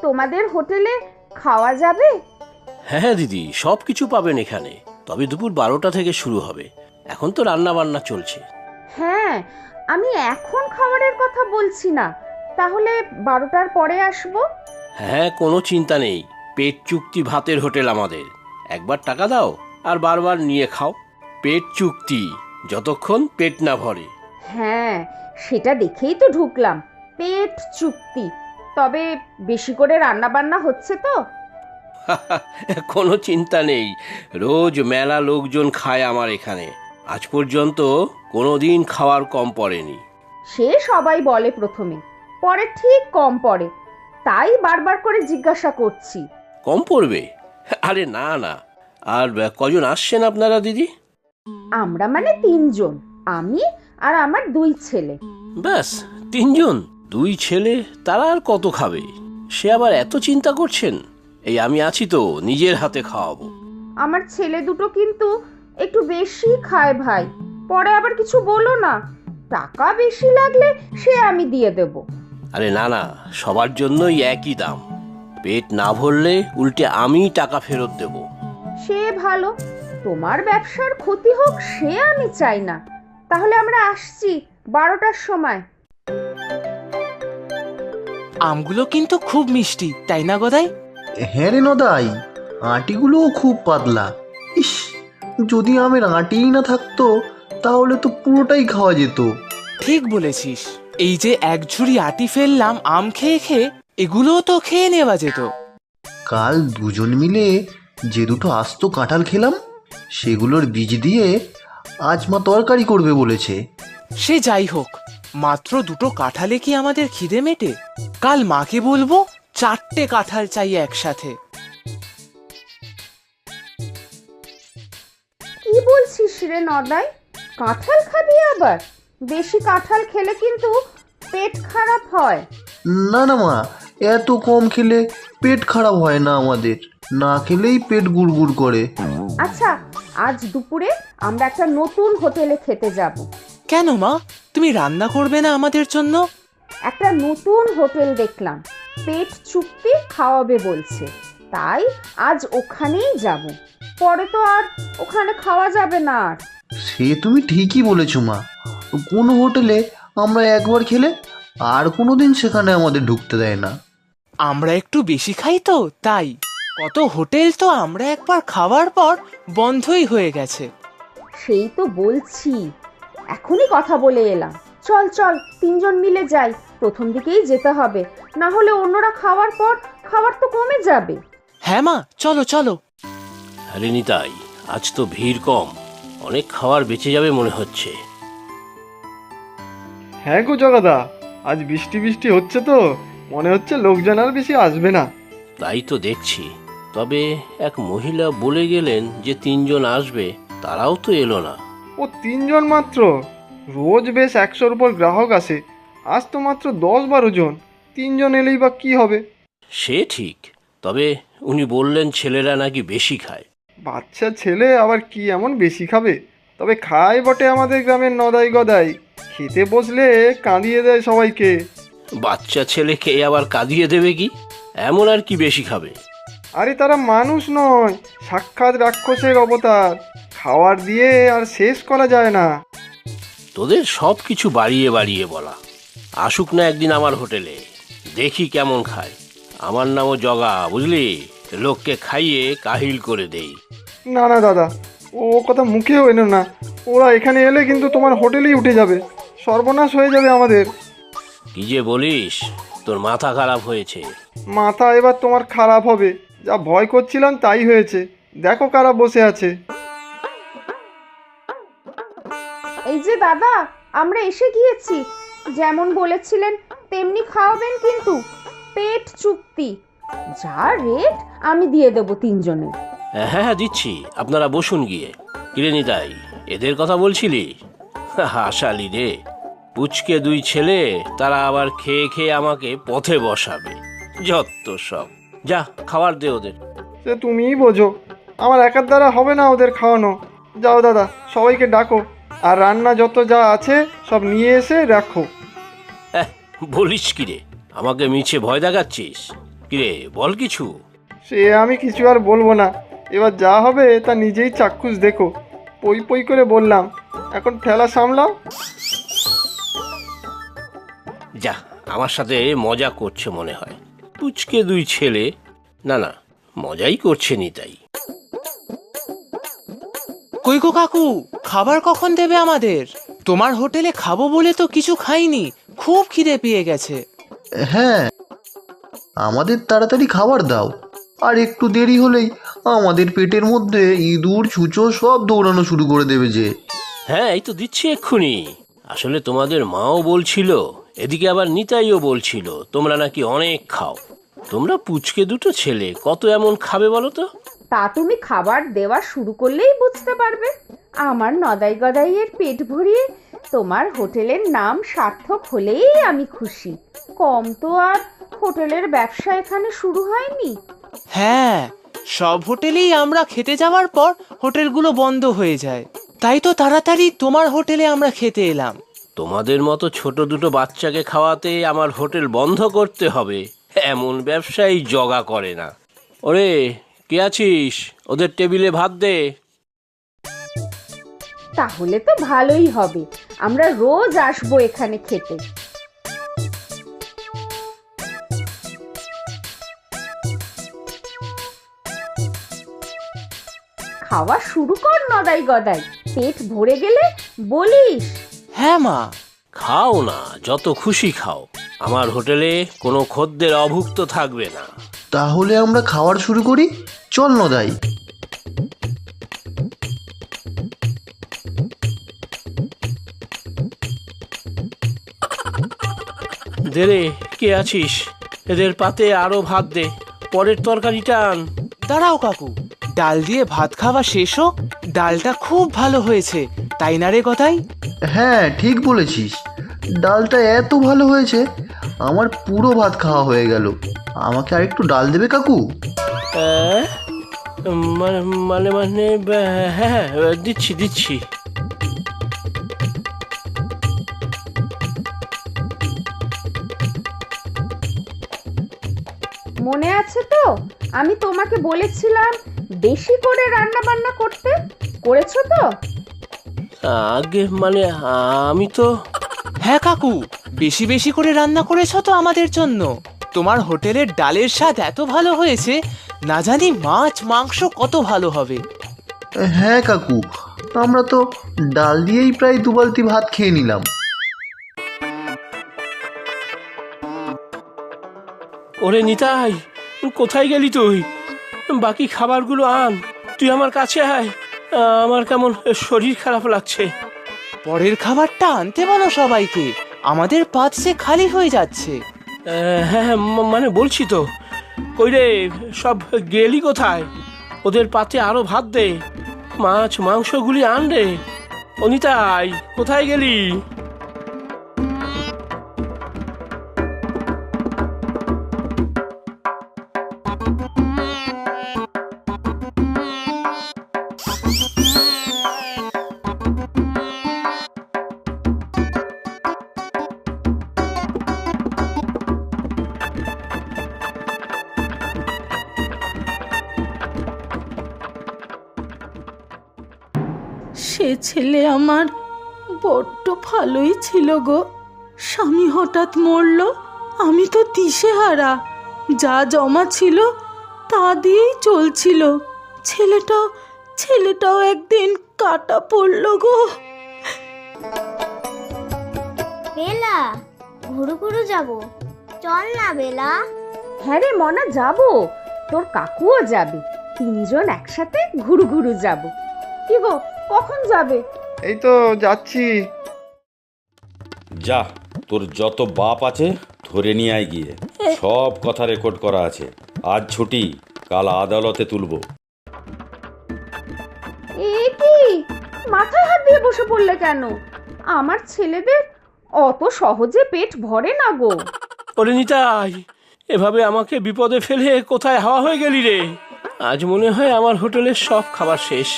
তোমাদের হোটেলে খাওয়া যাবে? হ্যাঁ হ্যাঁ দিদি, সব কিছু পাবেন এখানে, তবে দুপুর 12টা থেকে শুরু হবে। এখন তো রান্না বান্না চলছে। হ্যাঁ, আমি এখন খাবারের কথা বলছি না, তাহলে 12টার পরে আসবো। হ্যাঁ, কোনো চিন্তা নেই। পেট চুক্তি ভাতের হোটেল আমাদের। একবার টাকা দাও আর বারবার নিয়ে খাও। পেট চুক্তি, যতক্ষণ পেট না ভরে। হ্যাঁ, সেটা দেখেই তো ঢুকলাম, পেট চুক্তি। তবে বেশি করে রান্না বান্না হচ্ছে তো? কোনো চিন্তা নেই, রোজ মেলা লোকজন খায় আমার এখানে। আজ পর্যন্ত কোনো দিন খাওয়ার কম পড়েনি। সে সবাই বলে প্রথমে, পরে ঠিক কম পড়ে, তাই বারবার করে জিজ্ঞাসা করছি। কম পড়বে? আরে না না। আর কজন আসছেন আপনারা দিদি? আমরা মানে 3 জন, আমি আর আমার 2 ছেলে। ব্যাস, 3 জন? 2 ছেলে, তারা আর কত খাবে? সে আবার এত চিন্তা করছেন? এই আমি আছি তো, নিজের হাতে খাওয়াবো। আমার ছেলে দুটো কিন্তু একটু বেশি খায় ভাই, পরে আবার কিছু বলো না। টাকা বেশি লাগলে সে আমি দিয়ে দেব। আরে না না, সবার জন্যই একই দাম। পেট না ভরলে উল্টে আমি টাকা ফেরত দেব। সে ভালো, তোমার ব্যবসার ক্ষতি হোক সে আমি চাই না। তাহলে আমরা আসছি 12টার সময়। আমগুলো কিন্তু খুব মিষ্টি, তাই না গদাই? হ্যাঁ রে নদাই, আটিগুলোও খুব পাতলা। ইস, যদি আমের আটিই না থাকতো তাহলে তো পুরোটাই খাওয়া যেত। ঠিক বলেছিস, এই যে এক ঝুড়ি আটি ফেললাম আম খেয়ে খেয়ে, এগুলোও তো খেয়ে নেওয়া যেত। কাল দুজন মিলে যে দুটো আস্ত কাঁঠাল খেলাম, সেগুলোর বীজ দিয়ে আজ মা তরকারি করবে বলেছে। সে যাই হোক, মাত্র দুটো কাঁঠালে কি আমাদের খিদে মেটে? কাল মাকে বলবো 4টে কাঁঠাল চাই একসাথে। কি বলছিস রে নদাই? কাঁঠাল খাবি আবার? বেশি কাঁঠাল খেলে কিন্তু পেট খারাপ হয়। না না মা, এত কম খেলে পেট খারাপ হয় না আমাদের, না খেলেই পেট গুড়গুড় করে। আচ্ছা, আজ দুপুরে আমরা একটা নতুন হোটেলে খেতে যাব। কেন মা, তুমি রান্না করবে না আমাদের জন্য? একটা নতুন হোটেল দেখলাম, পেট চুক্তি খাওয়াবে বলছে, তাই আজ ওখানেই যাব। পরে তো আর ওখানে খাওয়া যাবে না আর। সে তুমি ঠিকই বলেছো মা, কোনো হোটেলে আমরা একবার খেলে আর কোনোদিন সেখানে আমাদের ঢুকতে দেয় না। আমরা একটু বেশি খাই তো তাই। কত হোটেল তো আমরা একবার খাওয়ার পর বন্ধই হয়ে গেছে। সেই তো বলছি, এখনই কথা বলে এলাম। চল চল, 3 জন মিলে যাই। প্রথম দিকেই যেতে হবে, না হলে অন্যরা খাওয়ার পর খাবার তো কমে যাবে। হ্যাঁ মা, চলো চলো। আরে নিতাই, আজ তো ভিড় কম, অনেক খাবার বেঁচে যাবে মনে হচ্ছে। হ্যাঁ গো জগাদা, আজ বৃষ্টি বৃষ্টি হচ্ছে তো মনে হচ্ছে লোকজন আর বেশি আসবে না। তাই তো দেখছি। তবে এক মহিলা বলে গেলেন যে 3 জন আসবে, তারাও তো এলো না। ও 3 জন মাত্র? রোজ বেশ 100-র উপর গ্রাহক আসে, আজ তো মাত্র 10-12 জন। 3 জন এলেই বা কি হবে? সে ঠিক, তবে উনি বললেন ছেলেরা নাকি বেশি খায়। বাচ্চা ছেলে আবার কি এমন বেশি খাবে? তবে খায় বটে আমাদের গ্রামের নদাই গদাই, খেতে বসলে কাঁদিয়ে দেয় সবাইকে। বাচ্চা ছেলেকে আবার কাঁদিয়ে দেবে কি? এমন আর কি বেশি খাবে? আরে তারা মানুষ নয়, সাক্ষাৎ রাক্ষসের অবতার, খাওয়ার দিয়ে আর শেষ করা যায় না। তোদের সব কিছু বাড়িয়ে বাড়িয়ে বলা। আসুক না একদিন আমার হোটেলে, দেখি কেমন খায়। আমার নামও জগা, বুঝলি? লোককে খাইয়ে কাহিল করে দেই। না না দাদা, ও কথা মুখেও এনো না। ওরা এখানে এলে কিন্তু তোমার হোটেলেই উঠে যাবে, সর্বনাশ হয়ে যাবে আমাদের। কি যে বলিস, তোর মাথা খারাপ হয়েছে। মাথা এবার তোমার খারাপ হবে, যা ভয় করছিলাম তাই হয়েছে। দেখো কারা বসে আছে। এই যে দাদা, আমরা এসে গিয়েছি। যেমন বলেছিলেন তেমনি খাওয়াবেন কিন্তু, পেট চুক্তি। যা রেট আমি দিয়ে দেবো 3 জনের। হ্যাঁ হ্যাঁ দিচ্ছি, আপনারা বসুন গিয়ে। কিরে নিতাই, এদের কথা বলছিলি? হাসালি রে, পুচকে 2 ছেলে, তারা আবার খেয়ে খেয়ে আমাকে পথে বসাবে। যত সব। যা, খাবার দে ওদের। সে তুমিই বোঝো, আমার একার দ্বারা হবে না ওদের খাওয়ানো। যাও দাদা, সবাইকে ডাকো, আর রান্না যত যা আছে সব নিয়ে এসে রাখো। বলিস কি রে, আমাকে মিছে ভয় দেখাচ্ছিস? কিরে বল কিছু। সে আমি কিছু আর বলবো না, এবার যা হবে তা নিজেই চাক্ষুষ দেখো। পই পই করে বললাম, এখন ঠেলা সামলাও। যা, আমার সাথে মজা করছে মনে হয়। পুচকে দুই ছেলে, না না, মজাই করছে নিতাই। কই গো কাকু, খাবার কখন দেবে আমাদের? তোমার হোটেলে খাবো বলে তো কিছু খাইনি, খুব খিদে পেয়ে গেছে। হ্যাঁ, আমাদের তাড়াতাড়ি খাবার দাও, আর একটু দেরি হলেই আমাদের পেটের মধ্যে ইঁদুর ছুঁচো সব দৌড়ানো শুরু করে দেবে যে। হ্যাঁ, এই তো দিচ্ছি এক্ষুনি। আসলে তোমাদের মাও বলছিল, এদিকে আবার নিতাইও বলছিল তোমরা নাকি অনেক খাও। তোমরা পুচকে দুটো ছেলে, কত এমন খাবে বলো তো? তা তুমি খাবার দেওয়া শুরু করলেই বুঝতে পারবে। আমার নদাই গদাইয়ের পেট ভরিয়ে তোমার হোটেলের নাম সার্থক হলেই আমি খুশি। কম তো আর হোটেলের ব্যবসা এখানে শুরু হয়নি। হ্যাঁ, সব হোটেলেই আমরা খেতে যাওয়ার পর হোটেলগুলো বন্ধ হয়ে যায়, তাই তো তাড়াতাড়ি তোমার হোটেলে আমরা খেতে এলাম। তোমাদের মতো ছোট দুটো বাচ্চাকে খাওয়াতে আমার হোটেল বন্ধ করতে হবে, এমন ব্যবসায়ী জগা করে না। ওরে, কে আছিস? ওদের টেবিলে ভাত দে। তাহলে তো ভালোই হবে, আমরা রোজ আসবো এখানে খেতে। খাওয়া শুরু কর নদাই গদাই, পেট ভরে গেলে বলিস। হ্যাঁ মা। খাও না, যত খুশি খাও। আমার হোটেলে কোনো খদ্দের অভুক্ত থাকবে না। তাহলে আমরা খাওয়ার শুরু করি, চল নদাই। দে রে, কে আছিস? এদের পাতে আরো ভাত দে, পরের তরকারিটা আন। দাঁড়াও কাকু, ডাল দিয়ে ভাত খাওয়া শেষ হোক। ডালটা খুব ভালো হয়েছে, তাই না রে গদাই? হ্যাঁ, ঠিক বলেছিস, ডালটা এত ভালো হয়েছে আমার পুরো ভাত খাওয়া হয়ে গেল। আমাকে আরেকটু ডাল দেবে কাকু? আহ, মানে মানে মানে হ্যাঁ, দিচ্ছি দিচ্ছি। মনে আছে তো, আমি তোমাকে বলেছিলাম বেশি করে রান্না বান্না করতে, করেছো তো? আগে মানে আমি তো। হ্যাঁ কাকু, বেশি বেশি করে রান্না করেছো তো আমাদের জন্য। তোমার হোটেলের ডালের স্বাদ এত ভালো হয়েছে, না জানি মাছ মাংস কত ভালো হবে। হ্যাঁ কাকু, আমরা তো ডাল দিয়েই প্রায় 2 বালতি ভাত খেয়ে নিলাম। ওরে নিতাই, কোথায় গেলি তুই? বাকি খাবারগুলো আন, তুই আমার কাছে আয়। আমার কেমন শরীর খারাপ লাগছে। পরের খাবারটা আনতে বলো সবাইকে, আমাদের পাত সে খালি হয়ে যাচ্ছে। হ্যাঁ হ্যাঁ, মানে বলছি তো। কই রে, সব গেলি কোথায়? ওদের পাতে আরো ভাত দে, মাছ মাংসগুলি আন রে। অনিতাই, কোথায় গেলি? সে ছেলে আমার বড্ড ভালোই ছিল গো। স্বামী হঠাৎ মরল, আমি তো দিশেহারা। যা জমা ছিল তা দিয়েই চলছিল। ছেলেটাও একদিন কাটা পড়ল গো। বেলা, ঘুরু ঘুরু যাব, চল না বেলা। হ্যাঁ রে মনা, যাবো, তোর কাকুও যাবে, 3 জন একসাথে ঘুরু ঘুরু যাব। কি গো, কখন যাবে? এই তো যাচ্ছি। যা, তোর যত বাপ আছে ধরে নিয়ে আয় গিয়ে, সব কথা রেকর্ড করা আছে। আজ ছুটি, কাল আদালতে তুলবো। এ কি, মাথায় হাত দিয়ে বসে পড়লে কেন? আমার ছেলেদের অত সহজে পেট ভরে না গো। ওরে নিতাই, এভাবে আমাকে বিপদে ফেলে কোথায় হাওয়া হয়ে গেলি রে? আজ মনে হয় আমার হোটেলের সব খাবার শেষ।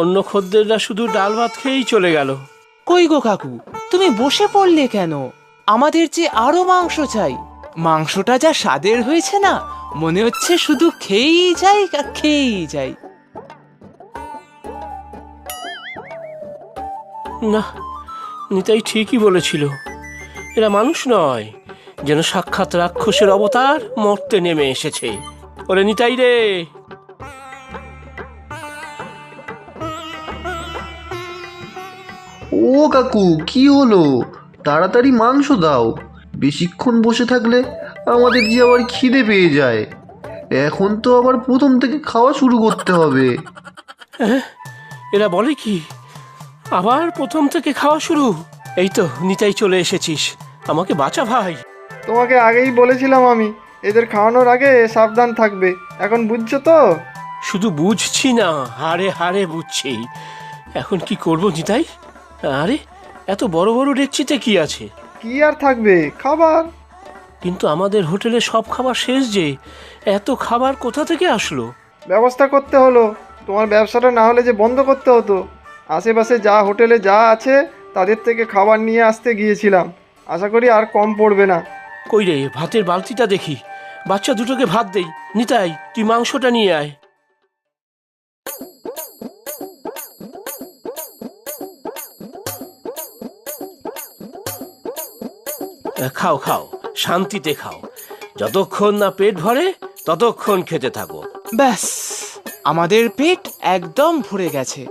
অন্য খদ্দেররা শুধু ডাল ভাত খেয়েই চলে গেল। কই গো কাকু, তুমি বসে পড়লে কেন? আমাদের যে আরো মাংস চাই। মাংসটা যা স্বাদের হয়েছে না, মনে হচ্ছে শুধু খেয়েই যাই আর খেয়েই যাই। না, নিতাই ঠিকই বলেছিল, এরা মানুষ নয়, যেন সাক্ষাৎ রাক্ষসের অবতার মর্তে নেমে এসেছে। ওরে নিতাই রে! ও কাকু, কি হলো? তাড়াতাড়ি মাংস দাও। বেশিক্ষণ বসে থাকলে আমাদের যে আবার খিদে পেয়ে যায়। এখন তো আবার প্রথম থেকে খাওয়া শুরু করতে হবে। এরা বলে কি, আবার প্রথম থেকে খাওয়া শুরু? এই তো নিতাই চলে এসেছিস, আমাকে বাঁচা ভাই। তোমাকে আগেই বলেছিলাম আমি, এদের খাওয়ানোর আগে সাবধান থাকবে। এখন বুঝছো তো? শুধু বুঝছি না, হাড়ে হাড়ে বুঝছি। এখন কি করব নিতাই? আরে, এত বড় বড় ডেকচিতে কি আছে? কি আর থাকবে, খাবার। কিন্তু আমাদের হোটেলে সব খাবার শেষ যে, এত খাবার কোথা থেকে আসলো? ব্যবস্থা করতে হলো, তোমার ব্যবসাটা না হলে যে বন্ধ করতে হতো। আশেপাশে যা হোটেলে যা আছে তাদের থেকে খাবার নিয়ে আসতে গিয়েছিলাম, আশা করি আর কম পড়বে না। কই রে, ভাতের বালতিটা দেখি, বাচ্চা দুটোকে ভাত দেই। নিতাই, তুই মাংসটা নিয়ে আয়। খাও খাও, শান্তিতে খাও। যতক্ষণ না পেট ভরে ততক্ষণ খেতে থাকো। ব্যাস, আমাদের পেট একদম ভরে গেছে।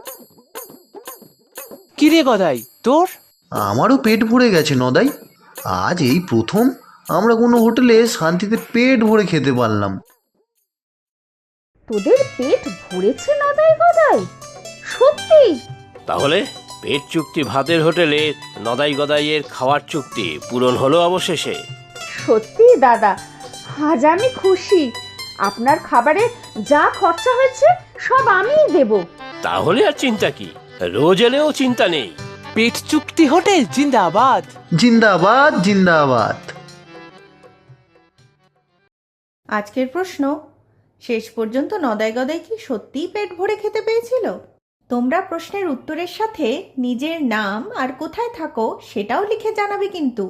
কিরে গদাই, তোর? আমারও পেট ভরে গেছে নদাই। আজ এই প্রথম আমরা কোনো হোটেলে শান্তিতে পেট ভরে খেতে পারলাম। তোদের পেট ভরেছে নদাই গদাই? সত্যি? তাহলে পেট চুক্তি ভাতের হোটেলে নদাই গদাইয়ের খাওয়ার চুক্তি পূরণ হলো অবশেষে। সত্যি দাদা, আজ আমি খুশি। আপনার খাবারে যা খরচা হয়েছে সব আমিই দেব। তাহলে আর চিন্তা কি, রোজ এলেও চিন্তা নেই। পেট চুক্তি হোটেল জিন্দাবাদ। জিন্দাবাদ জিন্দাবাদ। আজকের প্রশ্ন, শেষ পর্যন্ত নদাই গদাই কি সত্যিই পেট ভরে খেতে পেয়েছিল? তোমরা প্রশ্নের উত্তরের সাথে নিজের নাম আর কোথায় থাকো সেটাও লিখে জানাবে কিন্তু।